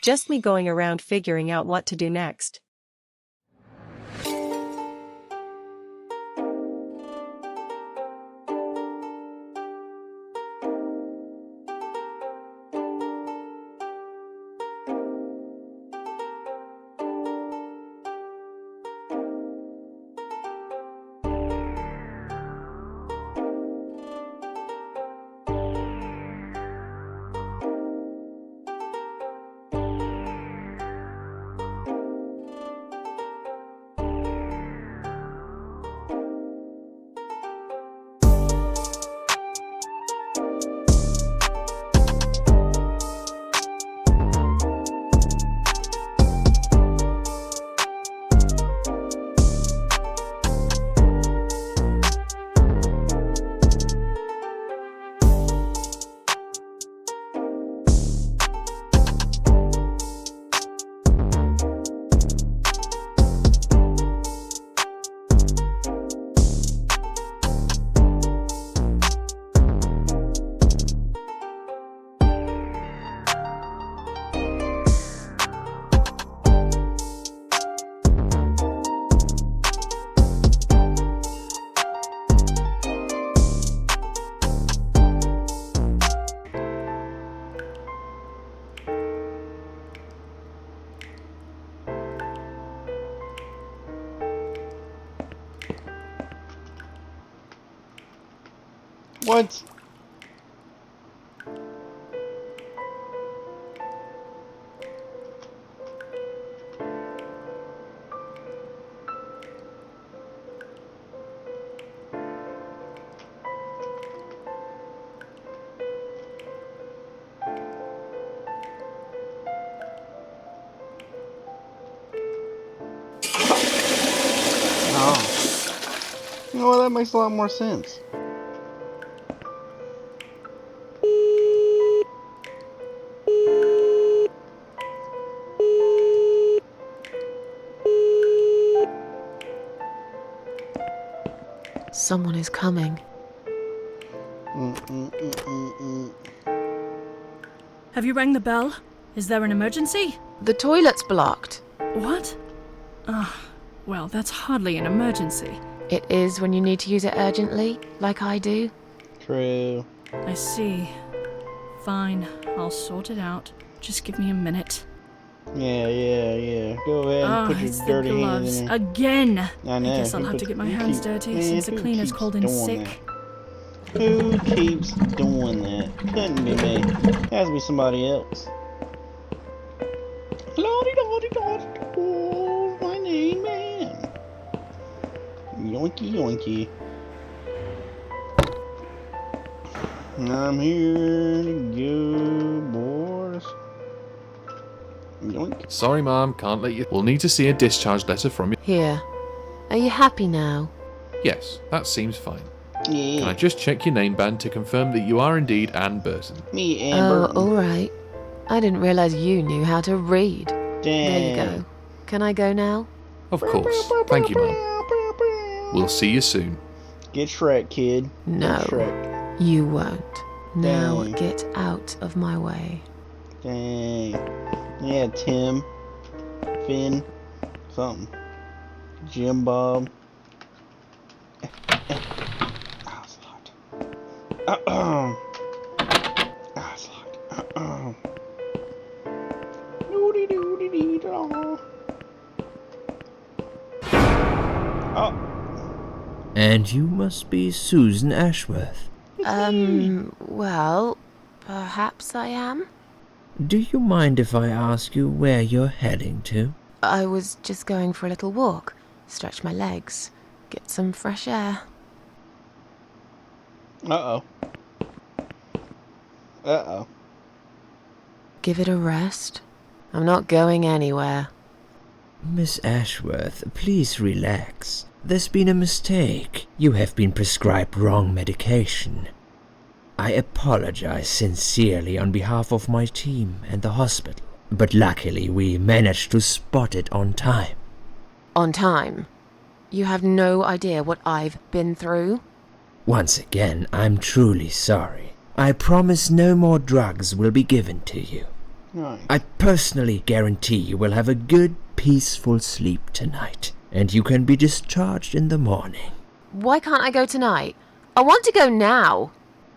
just me going around figuring out what to do next. What? Oh. You know what? That makes a lot more sense. Someone is coming. Have you rang the bell? Is there an emergency? The toilet's blocked. What? Well, that's hardly an emergency. It is when you need to use it urgently, like I do. True. I see. Fine, I'll sort it out. Just give me a minute. Yeah. Go ahead and put it's your the dirty hands gloves in there. Again! I know. I guess I'll have to get my hands dirty since the cleaner's called in sick. Who keeps doing that? Couldn't be me. Has to be somebody else. La-di-da-di-da-di-da, my name, man. Yoinky, yoinky. I'm here to go, boys. Yoink. Sorry, Mom, can't let you. We'll need to see a discharge letter from you. Here. Are you happy now? Yes, that seems fine. Yeah. Can I just check your name band to confirm that you are indeed Anne Burton? Me, Amber. Oh, alright. I didn't realise you knew how to read. Damn. There you go. Can I go now? Of course. Thank you, Mom. We'll see you soon. Get Shrek, kid. No. Get Shrek. You won't. Now Dang. get out of my way. Dang. Yeah, Tim. Finn. Something. Jim Bob. Ah, it's locked. Ah, it's locked. Doody-doody-dee-da. Oh. And you must be Susan Ashworth. Well, perhaps I am? Do you mind if I ask you where you're heading to? I was just going for a little walk, stretch my legs, get some fresh air. Uh-oh. Uh-oh. Give it a rest. I'm not going anywhere. Miss Ashworth, please relax. There's been a mistake. You have been prescribed wrong medication. I apologize sincerely on behalf of my team and the hospital, but luckily we managed to spot it on time. On time? You have no idea what I've been through? Once again, I'm truly sorry. I promise no more drugs will be given to you. Nice. I personally guarantee you will have a good, peaceful sleep tonight, and you can be discharged in the morning. Why can't I go tonight? I want to go now.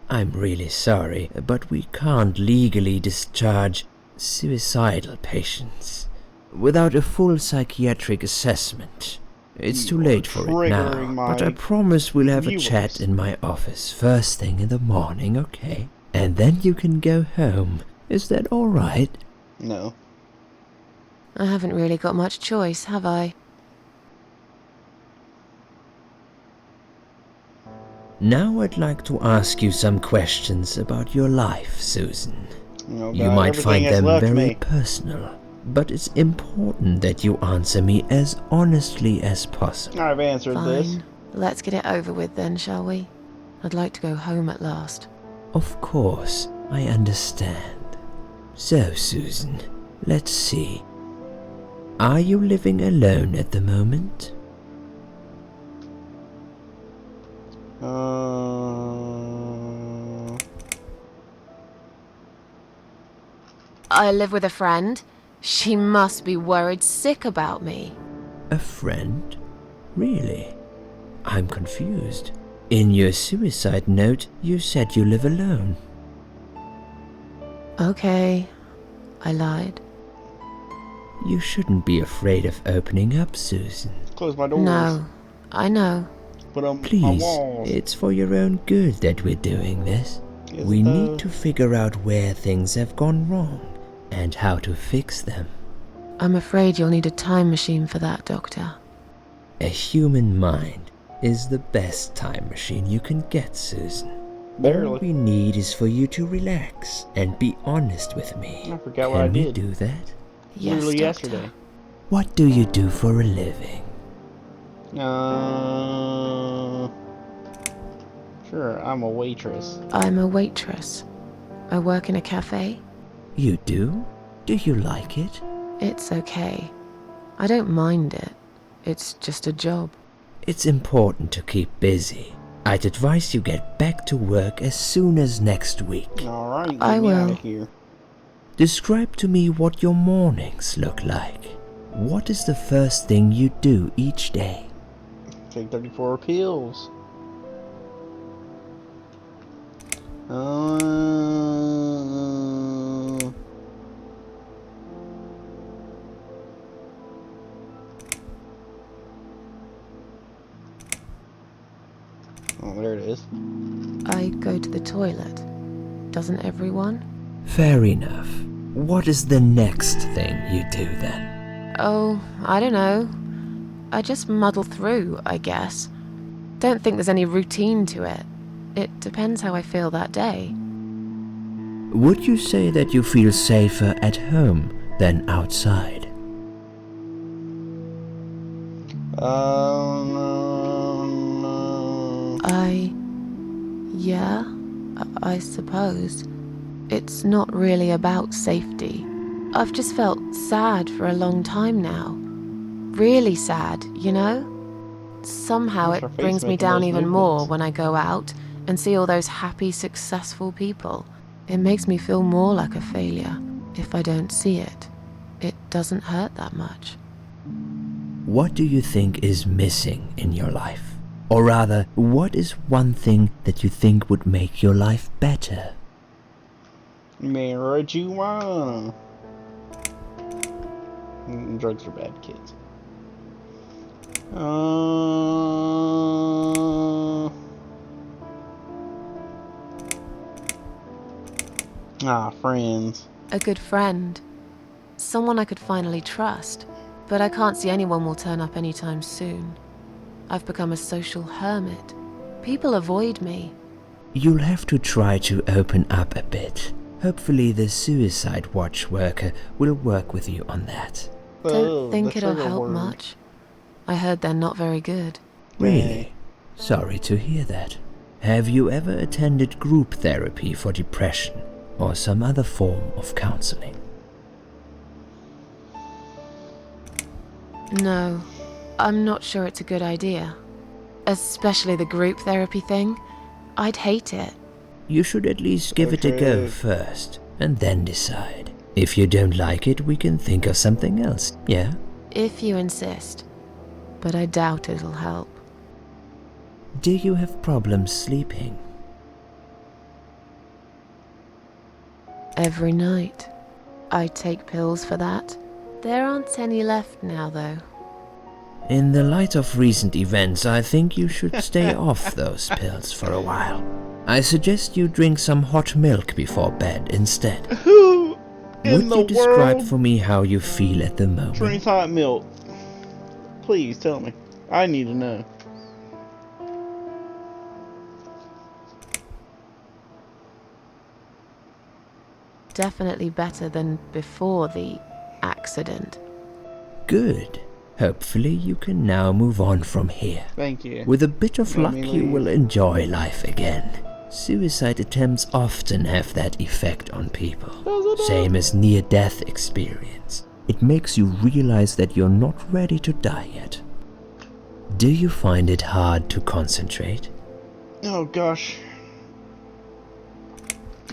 I'm really sorry, but we can't legally discharge suicidal patients without a full psychiatric assessment. It's too late for it now, triggering my but I promise we'll have a viewers. chat in my office first thing in the morning, okay? And then you can go home. Is that all right? No. I haven't really got much choice, have I? Now I'd like to ask you some questions about your life, Susan. Oh, You God, might everything find has them left very me. personal, but it's important that you answer me as honestly as possible. I've answered this. Fine. Let's get it over with then, shall we? I'd like to go home at last. Of course, I understand. So, Susan, let's see. Are you living alone at the moment? I live with a friend. She must be worried sick about me. A friend? Really? I'm confused. In your suicide note, you said you live alone. Okay, I lied. You shouldn't be afraid of opening up, Susan. Close my doors. No, I know. Put them on Please, walls. it's for your own good that we're doing this. Is We it though? need to figure out where things have gone wrong and how to fix them. I'm afraid you'll need a time machine for that, Doctor. A human mind is the best time machine you can get, Susan. All Barely. we need is for you to relax and be honest with me. I forgot what I Can we did. do that? Yes, Literally Doctor. yesterday. What do you do for a living? Sure, I'm a waitress. I'm a waitress. I work in a cafe. You do? Do you like it? It's okay. I don't mind it. It's just a job. It's important to keep busy. I'd advise you get back to work as soon as next week. Alright, get I me out will. of here. Describe to me what your mornings look like. What is the first thing you do each day? Take 34 pills. Oh, there it is. I go to the toilet. Doesn't everyone? Fair enough. What is the next thing you do then? Oh, I don't know. I just muddle through, I guess. Don't think there's any routine to it. It depends how I feel that day. Would you say that you feel safer at home than outside? Yeah, I suppose. It's not really about safety. I've just felt sad for a long time now. Really sad, you know? Somehow What's her it face brings me making down those even more movements? when I go out and see all those happy, successful people. It makes me feel more like a failure. If I don't see it, it doesn't hurt that much. What do you think is missing in your life? Or rather, what is one thing that you think would make your life better? Marijuana. Drugs are bad, kids. Friends. A good friend. Someone I could finally trust. But I can't see anyone will turn up anytime soon. I've become a social hermit. People avoid me. You'll have to try to open up a bit. Hopefully the suicide watch worker will work with you on that. Don't think the it'll trigger help word. much. I heard they're not very good. Really? Sorry to hear that. Have you ever attended group therapy for depression or some other form of counseling? No, I'm not sure it's a good idea. Especially the group therapy thing. I'd hate it. You should at least give it a go Okay. first and then decide. If you don't like it, we can think of something else, yeah? If you insist. But I doubt it'll help. Do you have problems sleeping? Every night. I take pills for that. There aren't any left now, though. In the light of recent events, I think you should stay off those pills for a while. I suggest you drink some hot milk before bed instead. Who in Would the you describe world for me how you feel at the moment? drinks hot milk? Please tell me. I need to know. Definitely better than before the accident. Good. Hopefully you can now move on from here. Thank you. With a bit of Let luck, me you leave. will enjoy life again. Suicide attempts often have that effect on people. Same as near-death experience. It makes you realize that you're not ready to die yet. Do you find it hard to concentrate? Oh gosh.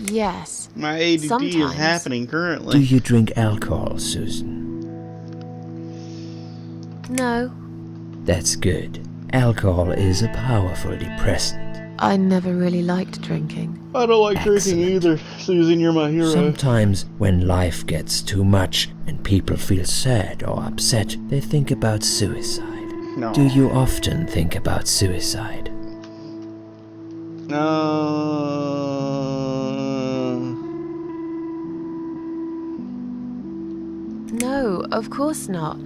Yes. My ADD is Sometimes. happening Do currently. you drink alcohol, Susan? No. That's good. Alcohol is a powerful depressant. I never really liked drinking. I don't like drinking Excellent. either. Susan, you're my hero. Sometimes, when life gets too much and people feel sad or upset, they think about suicide. No. Do you often think about suicide? No, of course not.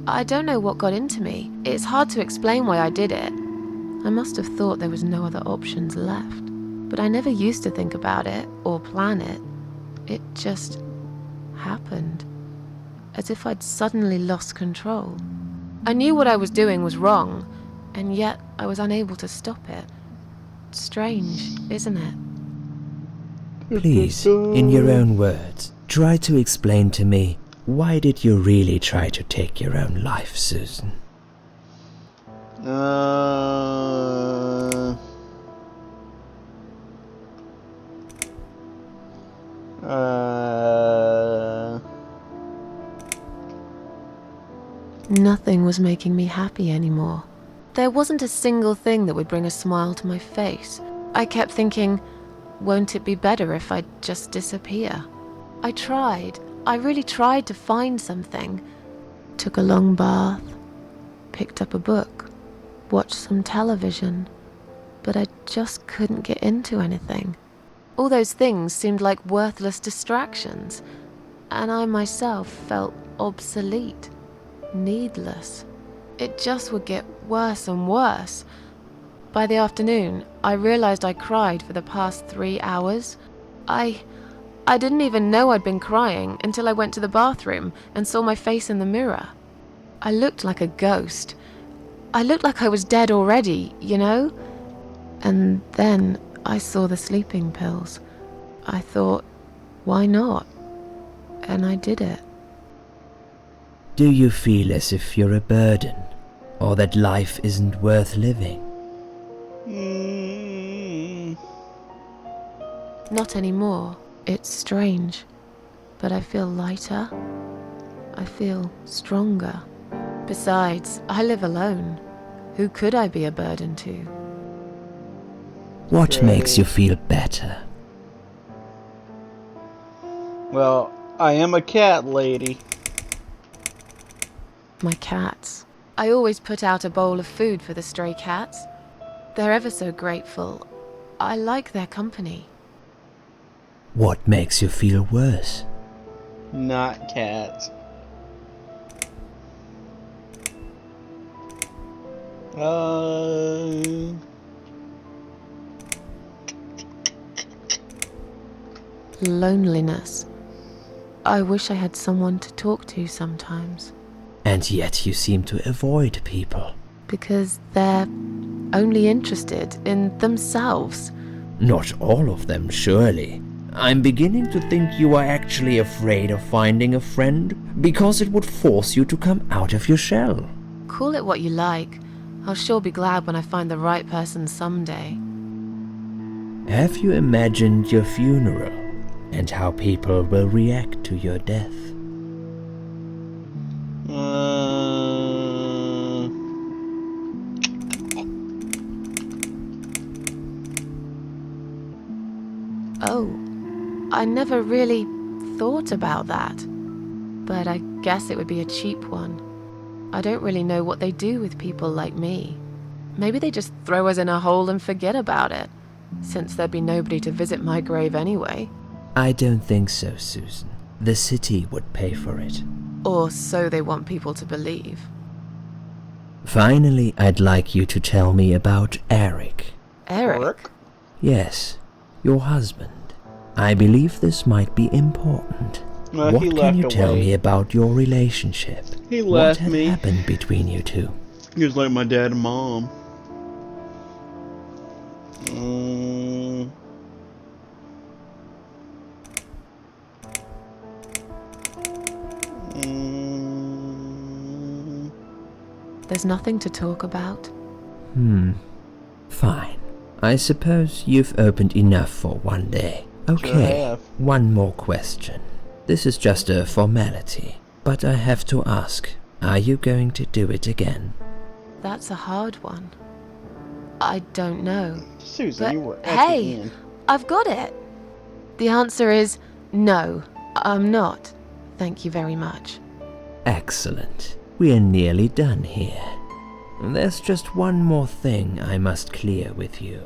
I don't know what got into me. It's hard to explain why I did it. I must have thought there was no other options left. But I never used to think about it or plan it. It just happened. As if I'd suddenly lost control. I knew what I was doing was wrong, and yet I was unable to stop it. Strange, isn't it? Please, in your own words, try to explain to me, why did you really try to take your own life, Susan? Nothing was making me happy anymore. There wasn't a single thing that would bring a smile to my face. I kept thinking, won't it be better if I just disappear? I tried. I really tried to find something. Took a long bath, picked up a book, watched some television, but I just couldn't get into anything. All those things seemed like worthless distractions, and I myself felt obsolete, needless. It just would get worse and worse. By the afternoon, I realized I cried for the past 3 hours. I didn't even know I'd been crying until I went to the bathroom and saw my face in the mirror. I looked like a ghost. I looked like I was dead already, you know? And then I saw the sleeping pills. I thought, why not? And I did it. Do you feel as if you're a burden, or that life isn't worth living? Not anymore. It's strange, but I feel lighter. I feel stronger. Besides, I live alone. Who could I be a burden to? What makes you feel better? Well, I am a cat lady. My cats. I always put out a bowl of food for the stray cats. They're ever so grateful. I like their company. What makes you feel worse? Not cats. Loneliness. I wish I had someone to talk to sometimes. And yet you seem to avoid people. Because they're only interested in themselves. Not all of them, surely. I'm beginning to think you are actually afraid of finding a friend because it would force you to come out of your shell. Call it what you like. I'll sure be glad when I find the right person someday. Have you imagined your funeral and how people will react to your death. Oh, I never really thought about that. But I guess it would be a cheap one. I don't really know what they do with people like me. Maybe they just throw us in a hole and forget about it, since there'd be nobody to visit my grave anyway. I don't think so, Susan. The city would pay for it. Or so they want people to believe. Finally, I'd like you to tell me about Eric. Eric? Yes, your husband. I believe this might be important. What can you tell me about your relationship? He left what me. What happened between you two? He was like my dad and mom. There's nothing to talk about? Fine. I suppose you've opened enough for one day. Okay, Sure have. one more question. This is just a formality, but I have to ask, are you going to do it again? That's a hard one. I don't know. Susan, But you were at the hey, end. I've got it. The answer is no, I'm not. Thank you very much. Excellent. We're nearly done here. There's just one more thing I must clear with you.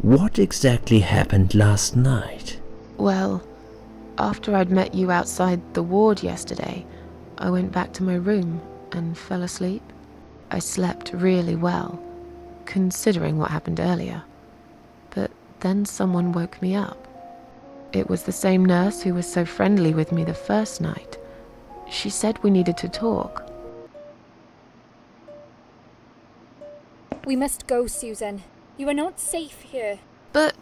What exactly happened last night? Well, after I'd met you outside the ward yesterday, I went back to my room and fell asleep. I slept really well, considering what happened earlier. But then someone woke me up. It was the same nurse who was so friendly with me the first night. She said we needed to talk. We must go, Susan. You are not safe here. But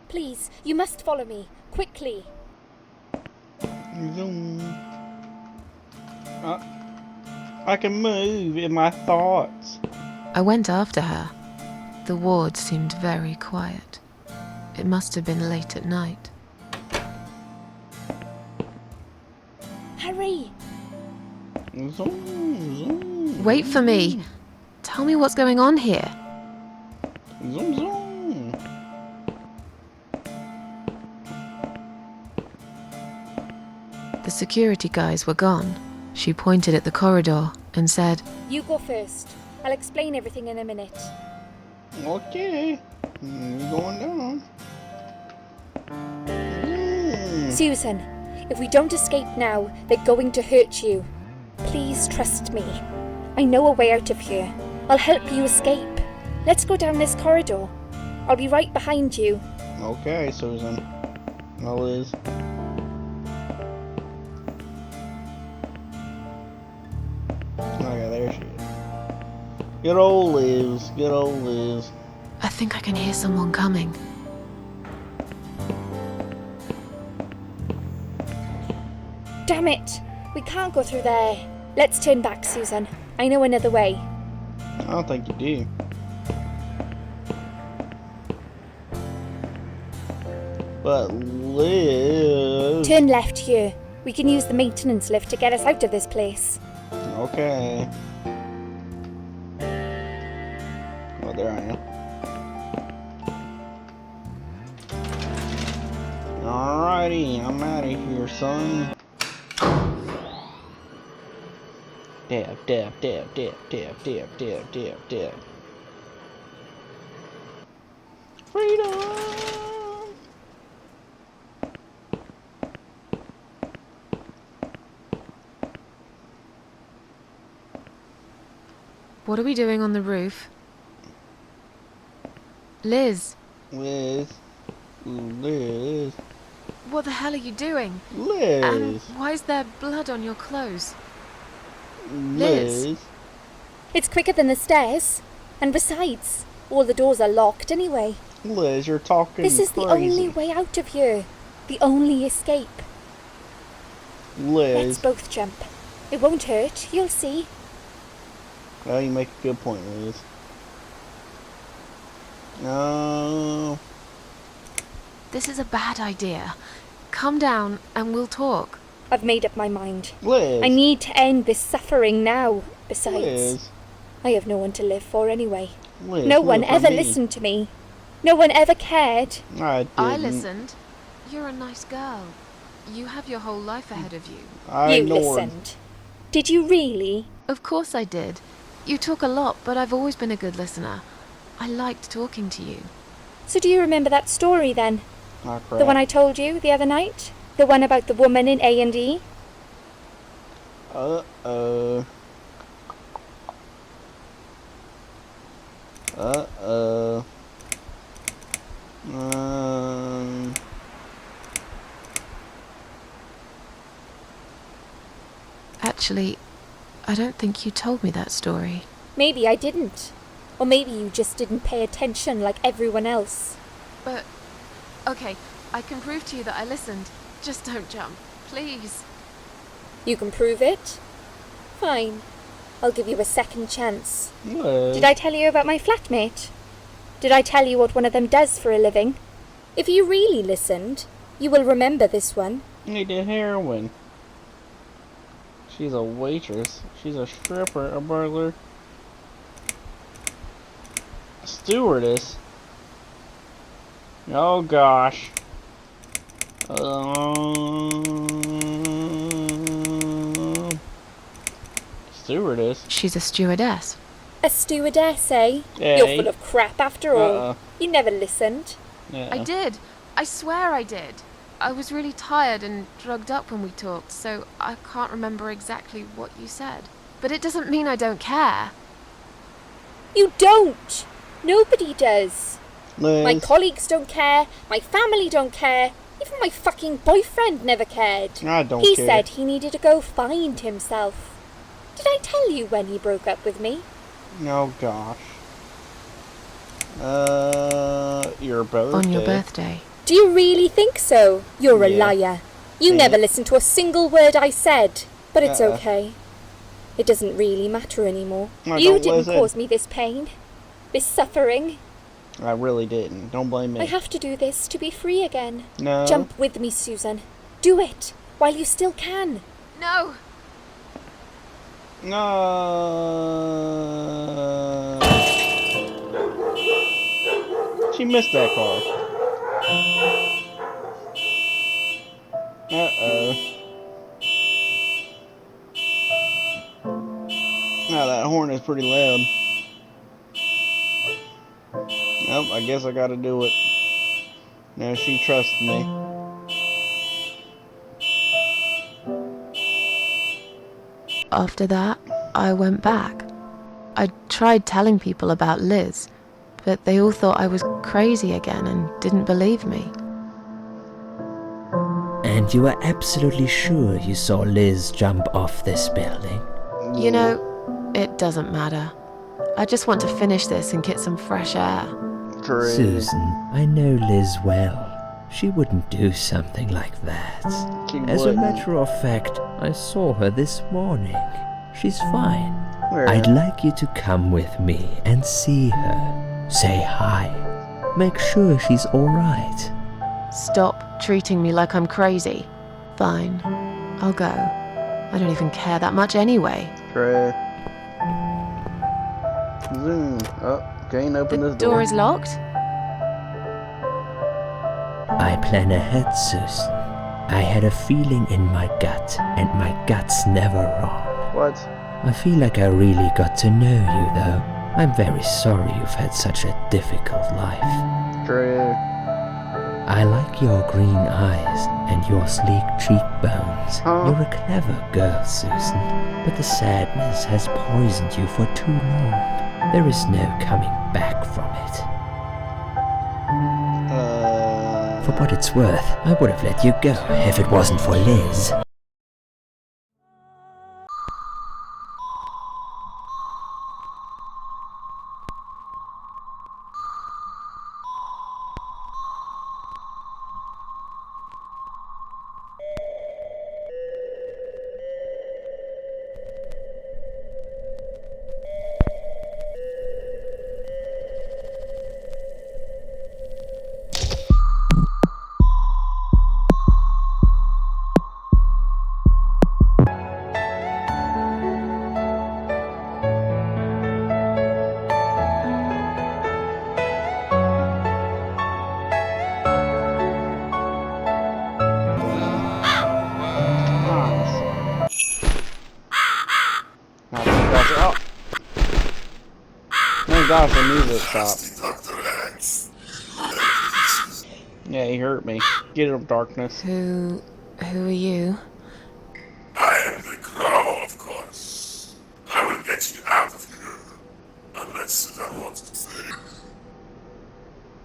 Please, you must follow me. Quickly. I can move in my thoughts. I went after her. The ward seemed very quiet. It must have been late at night. Hurry! Wait for me. Tell me what's going on here. Zoom, zoom. The security guys were gone. She pointed at the corridor and said, You go first. I'll explain everything in a minute. Okay. You're going down. Susan, if we don't escape now, they're going to hurt you. Please trust me. I know a way out of here. I'll help you escape. Let's go down this corridor. I'll be right behind you. Okay, Susan. No, Liz. Okay, there she is. Good old Liz. Good old Liz. I think I can hear someone coming. Damn it! We can't go through there. Let's turn back, Susan. I know another way. I don't think you do. But Liz... Turn left here. We can use the maintenance lift to get us out of this place. Okay. Oh, there I am. Alrighty, I'm out of here, son. Dab, dab, dab, dab, dab, dab, dab, dab, dab. Freedom! What are we doing on the roof? Liz, Liz. Liz. what the hell are you doing? Liz. And why is there blood on your clothes? Liz. It's quicker than the stairs. And besides, all the doors are locked anyway. Liz, you're talking This is crazy. the only way out of here. The only escape. Let's Liz. both jump. It won't hurt, you'll see. Well, you make a good point, Liz. No. This is a bad idea. Come down and we'll talk. I've made up my mind. Liz. I need to end this suffering now. Besides, Liz. I have no one to live for anyway. Liz, No live one for ever me. listened to me. No one ever cared. I didn't. I listened. You're a nice girl. You have your whole life ahead of you. I You ignored. listened. Did you really? Of course I did. You talk a lot, but I've always been a good listener. I liked talking to you. So do you remember that story then? Oh, crap. The one I told you the other night? The one about the woman in A&E? Uh-oh. Uh-oh. Actually, I don't think you told me that story. Maybe I didn't. Or maybe you just didn't pay attention like everyone else. But, okay, I can prove to you that I listened. Just don't jump, please. You can prove it? Fine. I'll give you a second chance. Liz. Did I tell you about my flatmate? Did I tell you what one of them does for a living? If you really listened, you will remember this one. He did heroin. She's a waitress. She's a stripper, a burglar. A stewardess. Oh gosh. Stewardess. She's a stewardess. A stewardess, eh? Hey. You're full of crap after all. Uh-uh. You never listened. Yeah. I did. I swear I did. I was really tired and drugged up when we talked, so I can't remember exactly what you said. But it doesn't mean I don't care. You don't! Nobody does. Liz. My colleagues don't care. My family don't care. Even my fucking boyfriend never cared. I don't He care. said he needed to go find himself. Did I tell you when he broke up with me? Oh gosh. Your birthday. On your birthday. Do you really think so? You're a Yeah. liar. You Yeah. never listened to a single word I said. But it's Uh-uh. okay. It doesn't really matter anymore. I You don't didn't listen. cause me this pain. This suffering. I really didn't. Don't blame me. I have to do this to be free again. No. Jump with me, Susan. Do it while you still can. No! No. She missed that car. Uh-oh. Now that horn is pretty loud. Nope, I guess I gotta do it. Now she trusts me. After that, I went back. I tried telling people about Liz, but they all thought I was crazy again and didn't believe me. And you are absolutely sure you saw Liz jump off this building? You know, it doesn't matter. I just want to finish this and get some fresh air. True. Susan, I know Liz well. She wouldn't do something like that. She As a wouldn't. matter of fact, I saw her this morning. She's fine. Where? I'd like you to come with me and see her. Say hi. Make sure she's alright. Stop treating me like I'm crazy. Fine, I'll go. I don't even care that much anyway. True. Zoom. Oh, can't open The this door is locked? I plan ahead, Susan. I had a feeling in my gut, and my gut's never wrong. What? I feel like I really got to know you, though. I'm very sorry you've had such a difficult life. True. I like your green eyes and your sleek cheekbones. Huh? You're a clever girl, Susan, but the sadness has poisoned you for too long. There is no coming back from it. For what it's worth, I would have let you go if it wasn't for Liz. gosh, the music stopped. Dr. X. Yeah, he hurt me. Get him, darkness. Who are you? I am the Crow, of course. I will get you out of here. Unless Susan wants to stay.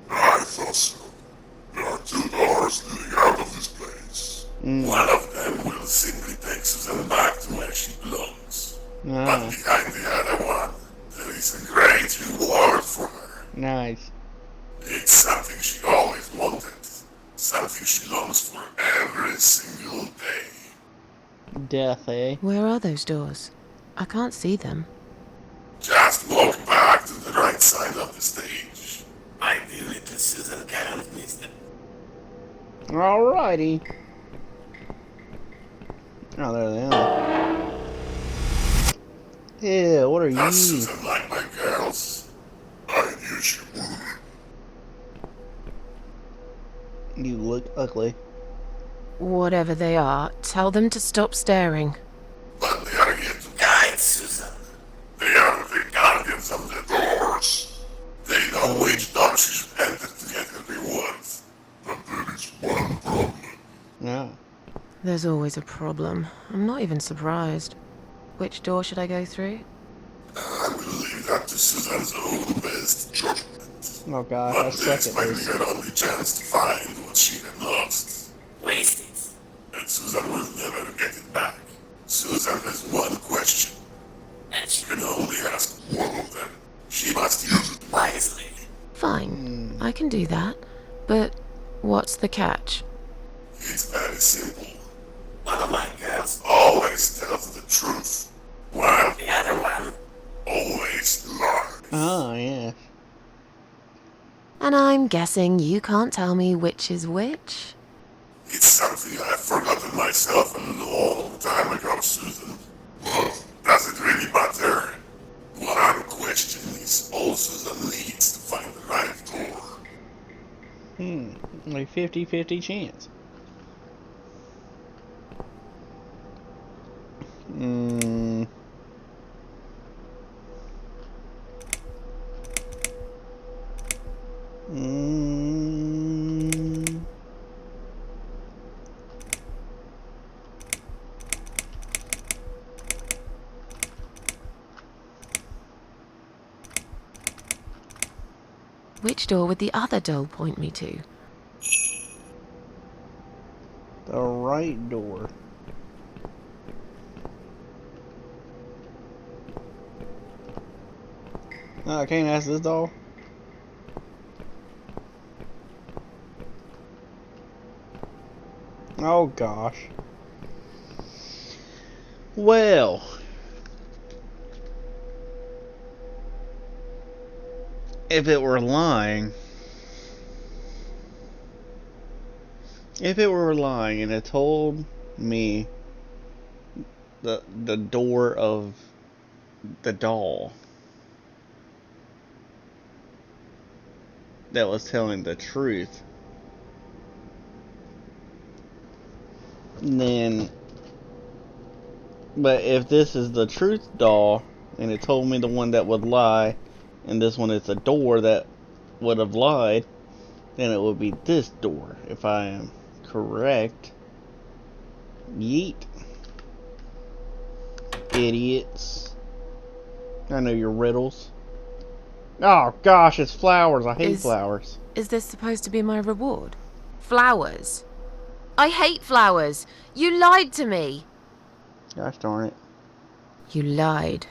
I thought so. There are 2 doors leading out of this place. One of them will simply take Susan back to where she belongs. But behind the other one, there is a great reward for her. Nice. It's something she always wanted. Something she longs for every single day. Death, eh? Where are those doors? I can't see them. Just walk back to the right side of the stage. Ideally, the Susan can't miss them. Alrighty. Oh, there they are. Yeah, what are you? Does Susan like my girls? I knew she would. You look ugly. Whatever they are, tell them to stop staring. But they are here to guide Susan. They are the guardians of the doors. They know which door she should enter to get her rewards. But there is one problem. No. There's always a problem. I'm not even surprised. Which door should I go through? I will leave that to Susan's own best judgment. Oh god, But I this suck might at be this. her only chance to find what she had lost. Waste it. And Susan will never get it back. Susan has one question. And she can only ask one of them. She must use it wisely. Fine, I can do that. But what's the catch? It's very simple. One of my girls always tells the truth, while the other one always lies. Oh, yeah. And I'm guessing you can't tell me which is which? It's something I've forgotten myself a long time ago, Susan. But does it really matter? One question is all Susan needs to find the right door. Like 50-50 chance. Which door would the other doll point me to? The right door. No, I can't ask this doll. Oh gosh. Well. If it were lying. If it were lying and it told me the door of the doll that was telling the truth, then, but if this is the truth doll and it told me the one that would lie and this one is the door that would have lied, then it would be this door if I am correct. Yeet. Idiots. I know your riddles. Oh gosh, it's flowers. I hate flowers. Is this supposed to be my reward? Flowers? I hate flowers! You lied to me! Gosh darn it. You lied.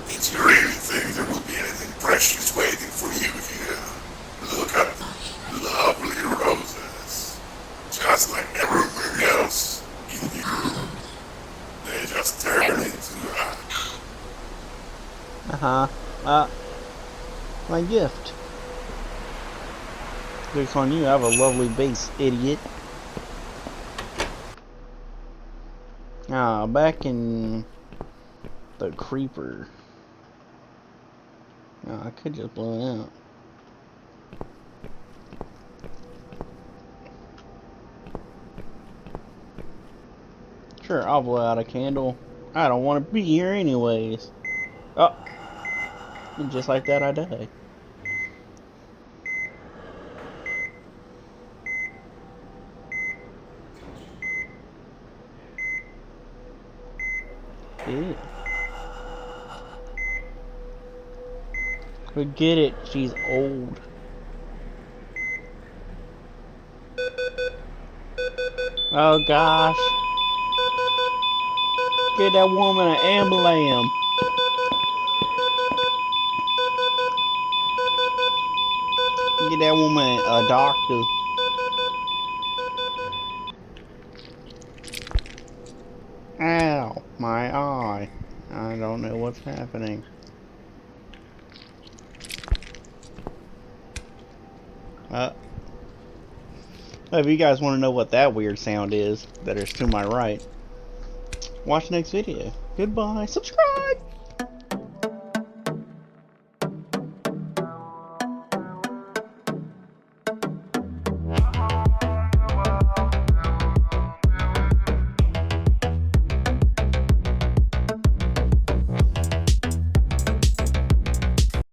Did you really think there would be anything precious waiting for you here? Look at the lovely roses. Just like everything else in the room. They just turn into ash. My gift. Looks on you. I have a lovely base, idiot. Back in the creeper. I could just blow it out. Sure, I'll blow out a candle. I don't want to be here anyways. Oh. And just like that, I die. Ew. Forget it, she's old. Oh gosh. Get that woman an ambulance. Get that woman a doctor. Ow, my eye. I don't know what's happening. If you guys want to know what that weird sound is that is to my right, watch the next video. Goodbye. Subscribe!